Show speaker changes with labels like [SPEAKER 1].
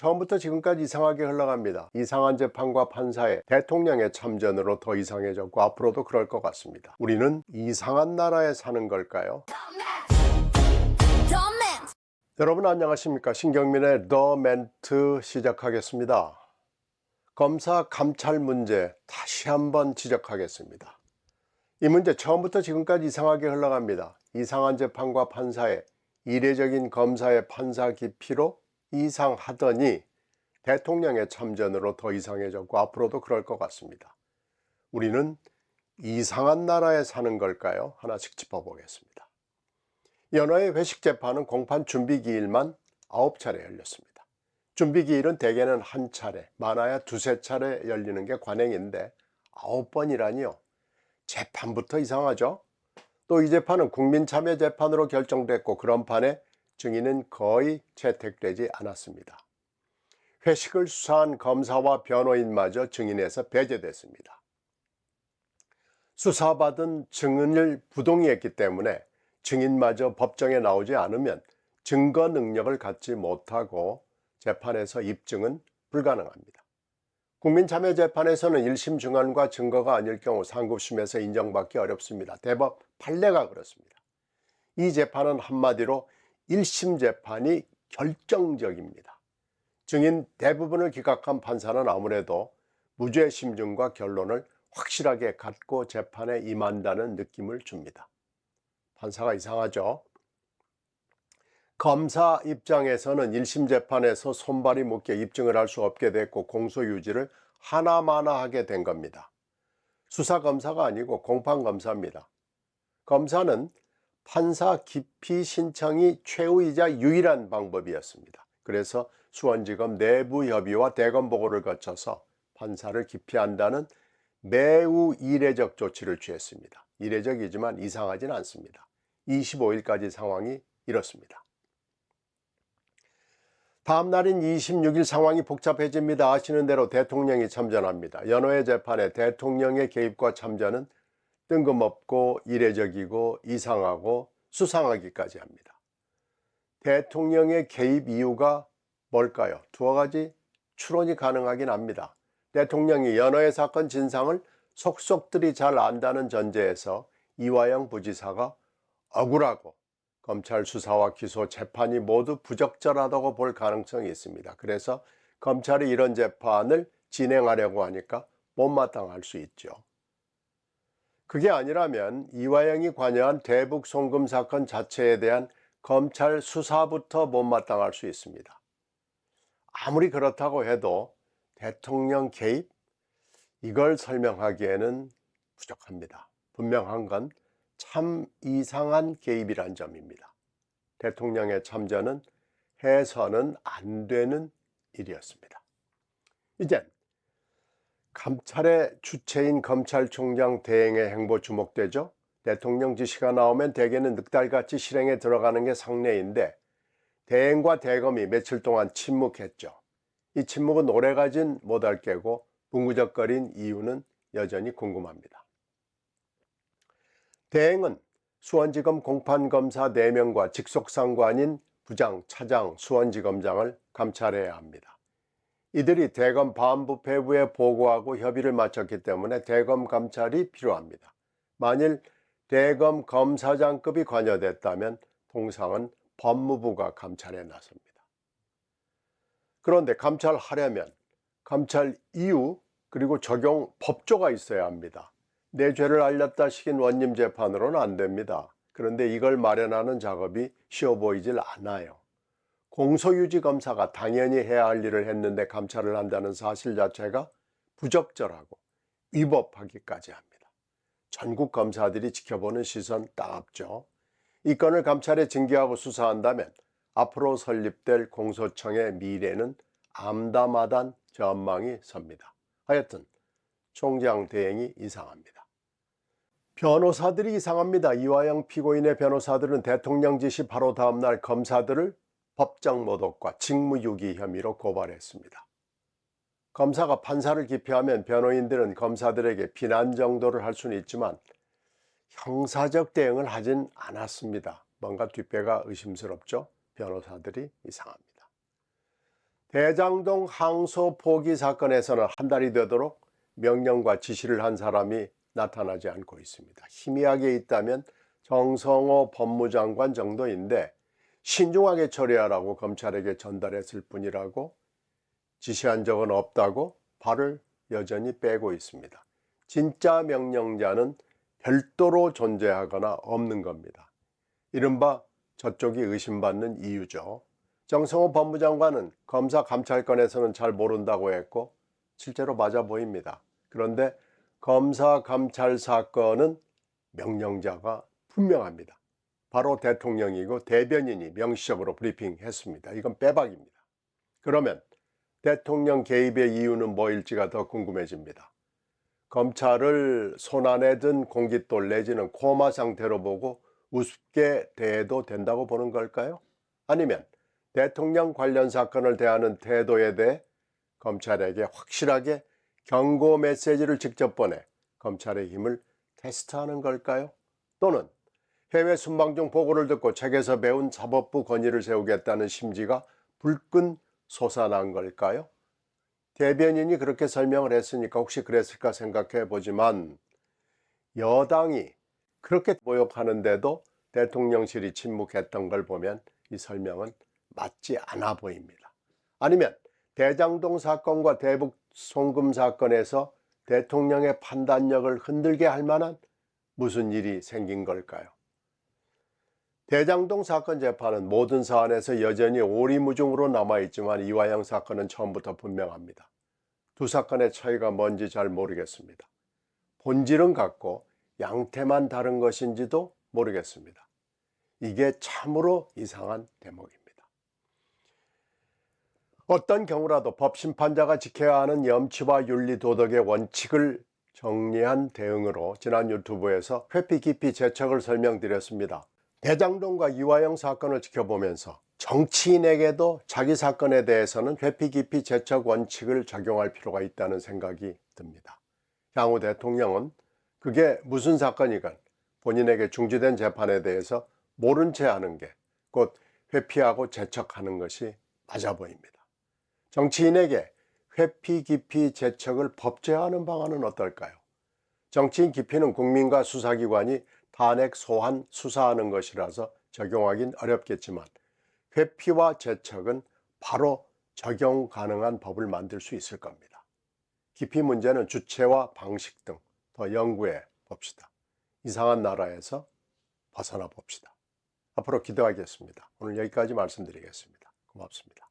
[SPEAKER 1] 처음부터 지금까지 이상하게 흘러갑니다. 이상한 재판과 판사의 대통령의 참전으로 더 이상해졌고 앞으로도 그럴 것 같습니다. 우리는 이상한 나라에 사는 걸까요? 여러분 안녕하십니까? 신경민의 더 멘트 시작하겠습니다. 검사 감찰 문제 다시 한번 지적하겠습니다. 이 문제 처음부터 지금까지 이상하게 흘러갑니다. 이상한 재판과 판사의 이례적인 검사의 판사 기피로 이상하더니 대통령의 참전으로 더 이상해졌고 앞으로도 그럴 것 같습니다. 우리는 이상한 나라에 사는 걸까요? 하나씩 짚어보겠습니다. 연어의 회식 재판은 공판 준비 기일만 9차례 열렸습니다. 준비 기일은 대개는 한 차례, 많아야 두세 차례 열리는 게 관행인데 9번이라니요. 재판부터 이상하죠? 또 이 재판은 국민참여재판으로 결정됐고 그런 판에 증인은 거의 채택되지 않았습니다. 회식을 수사한 검사와 변호인마저 증인에서 배제됐습니다. 수사받은 증인을 부동의했기 때문에 증인마저 법정에 나오지 않으면 증거 능력을 갖지 못하고 재판에서 입증은 불가능합니다. 국민참여재판에서는 1심 증언과 증거가 아닐 경우 상급심에서 인정받기 어렵습니다. 대법 판례가 그렇습니다. 이 재판은 한마디로 1심 재판이 결정적입니다. 증인 대부분을 기각한 판사는 아무래도 무죄 심증과 결론을 확실하게 갖고 재판에 임한다는 느낌을 줍니다. 판사가 이상하죠? 검사 입장에서는 1심 재판에서 손발이 묶여 입증을 할 수 없게 됐고 공소유지를 하나마나 하게 된 겁니다. 수사검사가 아니고 공판검사입니다. 검사는 판사 기피 신청이 최후이자 유일한 방법이었습니다. 그래서 수원지검 내부 협의와 대검 보고를 거쳐서 판사를 기피한다는 매우 이례적 조치를 취했습니다. 이례적이지만 이상하진 않습니다. 25일까지 상황이 이렇습니다. 다음 날인 26일 상황이 복잡해집니다. 아시는 대로 대통령이 참전합니다. 연호의 재판에 대통령의 개입과 참전은 뜬금없고 이례적이고 이상하고 수상하기까지 합니다. 대통령의 개입 이유가 뭘까요? 두어 가지 추론이 가능하긴 합니다. 대통령이 연호의 사건 진상을 속속들이 잘 안다는 전제에서 이화영 부지사가 억울하고 검찰 수사와 기소, 재판이 모두 부적절하다고 볼 가능성이 있습니다. 그래서 검찰이 이런 재판을 진행하려고 하니까 못마땅할 수 있죠. 그게 아니라면 이화영이 관여한 대북 송금 사건 자체에 대한 검찰 수사부터 못마땅할 수 있습니다. 아무리 그렇다고 해도 대통령 개입? 이걸 설명하기에는 부족합니다. 분명한 건 참 이상한 개입이란 점입니다. 대통령의 참전은 해서는 안 되는 일이었습니다. 이젠 감찰의 주체인 검찰총장 대행의 행보 주목되죠. 대통령 지시가 나오면 대개는 늑달같이 실행에 들어가는 게 상례인데 대행과 대검이 며칠 동안 침묵했죠. 이 침묵은 오래가진 못할 게고 뭉구적거린 이유는 여전히 궁금합니다. 대행은 수원지검 공판검사 4명과 직속상관인 부장, 차장, 수원지검장을 감찰해야 합니다. 이들이 대검 반부패부에 보고하고 협의를 마쳤기 때문에 대검 감찰이 필요합니다. 만일 대검 검사장급이 관여됐다면 통상은 법무부가 감찰에 나섭니다. 그런데 감찰하려면 감찰 이유 그리고 적용 법조가 있어야 합니다. 내 죄를 알렸다 시킨 원님 재판으로는 안 됩니다. 그런데 이걸 마련하는 작업이 쉬워 보이질 않아요. 공소유지 검사가 당연히 해야 할 일을 했는데 감찰을 한다는 사실 자체가 부적절하고 위법하기까지 합니다. 전국 검사들이 지켜보는 시선 따갑죠. 이 건을 감찰에 징계하고 수사한다면 앞으로 설립될 공소청의 미래는 암담하단 전망이 섭니다. 하여튼 총장 대행이 이상합니다. 변호사들이 이상합니다. 이화영 피고인의 변호사들은 대통령 지시 바로 다음 날 검사들을 법정 모독과 직무유기 혐의로 고발했습니다. 검사가 판사를 기피하면 변호인들은 검사들에게 비난 정도를 할 수는 있지만 형사적 대응을 하진 않았습니다. 뭔가 뒷배가 의심스럽죠? 변호사들이 이상합니다. 대장동 항소 포기 사건에서는 한 달이 되도록 명령과 지시를 한 사람이 나타나지 않고 있습니다. 희미하게 있다면 정성호 법무장관 정도인데 신중하게 처리하라고 검찰에게 전달했을 뿐이라고 지시한 적은 없다고 발을 여전히 빼고 있습니다. 진짜 명령자는 별도로 존재하거나 없는 겁니다. 이른바 저쪽이 의심받는 이유죠. 정성호 법무장관은 검사 감찰권에서는 잘 모른다고 했고 실제로 맞아 보입니다. 그런데 검사 감찰 사건은 명령자가 분명합니다. 바로 대통령이고 대변인이 명시적으로 브리핑했습니다. 이건 빼박입니다. 그러면 대통령 개입의 이유는 뭐일지가 더 궁금해집니다. 검찰을 손안에 든 공깃돌 내지는 코마 상태로 보고 우습게 대해도 된다고 보는 걸까요? 아니면 대통령 관련 사건을 대하는 태도에 대해 검찰에게 확실하게 경고 메시지를 직접 보내 검찰의 힘을 테스트하는 걸까요? 또는 해외 순방 중 보고를 듣고 책에서 배운 사법부 권위를 세우겠다는 심지가 불끈 솟아난 걸까요? 대변인이 그렇게 설명을 했으니까 혹시 그랬을까 생각해 보지만 여당이 그렇게 모욕하는데도 대통령실이 침묵했던 걸 보면 이 설명은 맞지 않아 보입니다. 아니면 대장동 사건과 대북 송금 사건에서 대통령의 판단력을 흔들게 할 만한 무슨 일이 생긴 걸까요? 대장동 사건 재판은 모든 사안에서 여전히 오리무중으로 남아있지만 이화영 사건은 처음부터 분명합니다. 두 사건의 차이가 뭔지 잘 모르겠습니다. 본질은 같고 양태만 다른 것인지도 모르겠습니다. 이게 참으로 이상한 대목입니다. 어떤 경우라도 법심판자가 지켜야 하는 염치와 윤리 도덕의 원칙을 정리한 대응으로 지난 유튜브에서 회피 깊이 재척을 설명드렸습니다. 대장동과 이화영 사건을 지켜보면서 정치인에게도 자기 사건에 대해서는 회피 깊이 재척 원칙을 적용할 필요가 있다는 생각이 듭니다. 향후 대통령은 그게 무슨 사건이건 본인에게 중지된 재판에 대해서 모른 채 하는 게 곧 회피하고 재척하는 것이 맞아 보입니다. 정치인에게 회피 깊이 재척을 법제화하는 방안은 어떨까요? 정치인 기피는 국민과 수사기관이 탄핵 소환 수사하는 것이라서 적용하긴 어렵겠지만 회피와 재척은 바로 적용 가능한 법을 만들 수 있을 겁니다. 기피 문제는 주체와 방식 등 더 연구해 봅시다. 이상한 나라에서 벗어나 봅시다. 앞으로 기도하겠습니다. 오늘 여기까지 말씀드리겠습니다. 고맙습니다.